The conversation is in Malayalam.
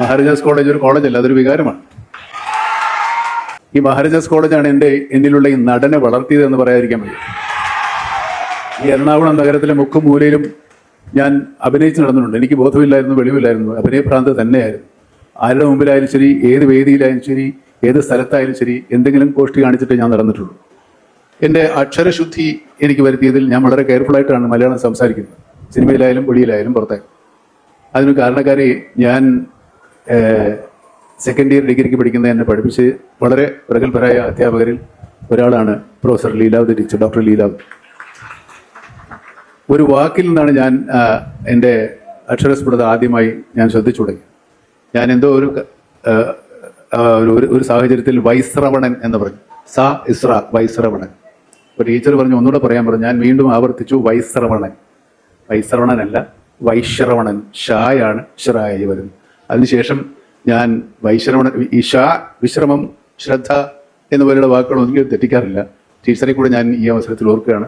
മഹാരാജാസ് കോളേജ് ഒരു കോളേജല്ല, അതൊരു വികാരമാണ്. ഈ മഹാരാജാസ് കോളേജാണ് എന്നിലുള്ള ഈ നടനെ വളർത്തിയതെന്ന് പറയാതിരിക്കാൻ വയ്യ. ഈ എറണാകുളം നഗരത്തിലെ മുക്കും മൂലയിലും ഞാൻ അഭിനയിച്ച് നടന്നിട്ടുണ്ട്. എനിക്ക് ബോധമില്ലായിരുന്നു, വെളിവില്ലായിരുന്നു, അഭിനയഭ്രാന്ത് തന്നെയായിരുന്നു. ആരുടെ മുമ്പിലായാലും ശരി, ഏത് വേദിയിലായാലും ശരി, ഏത് സ്ഥലത്തായാലും ശരി, എന്തെങ്കിലും കോഷ്ടി കാണിച്ചിട്ട് ഞാൻ നടന്നിട്ടുള്ളൂ. എൻ്റെ അക്ഷരശുദ്ധി എനിക്ക് വരുത്തിയതിൽ ഞാൻ വളരെ കെയർഫുള്ളായിട്ടാണ് മലയാളം സംസാരിക്കുന്നത്, സിനിമയിലായാലും വെളിയിലായാലും പുറത്തായാലും. അതിന് കാരണക്കാരി ഞാൻ സെക്കൻഡ് ഇയർ ഡിഗ്രിക്ക് പഠിക്കുന്ന എന്നെ പഠിപ്പിച്ച് വളരെ പ്രഗത്ഭരായ അധ്യാപകരിൽ ഒരാളാണ് professor Leelavathi teacher, doctor Leelavathi. ഒരു വാക്കിൽ നിന്നാണ് ഞാൻ എൻ്റെ അക്ഷരസ്ഫുടത ആദ്യമായി ഞാൻ ശ്രദ്ധിച്ചു തുടങ്ങി. ഞാൻ എന്തോ ഒരു സാഹചര്യത്തിൽ വൈശ്രവണൻ എന്ന് പറഞ്ഞു, വൈശ്രവണൻ. ഒരു ടീച്ചർ പറഞ്ഞു ഒന്നുകൂടെ പറയാൻ പറഞ്ഞു. ഞാൻ വീണ്ടും ആവർത്തിച്ചു വൈശ്രവണൻ. വൈശ്രവണനല്ല, വൈശ്രവണൻ. ഷായാണ് ഷറായി വരുന്നത്. അതിനുശേഷം ഞാൻ വൈശ്രവണൻ, ഈ ഷാ, വിശ്രമം, ശ്രദ്ധ എന്നുപോലെയുള്ള വാക്കുകൾ ഒന്നും തെറ്റിക്കാറില്ല. ടീച്ചറെ കൂടെ ഞാൻ ഈ അവസരത്തിൽ ഓർക്കുകയാണ്.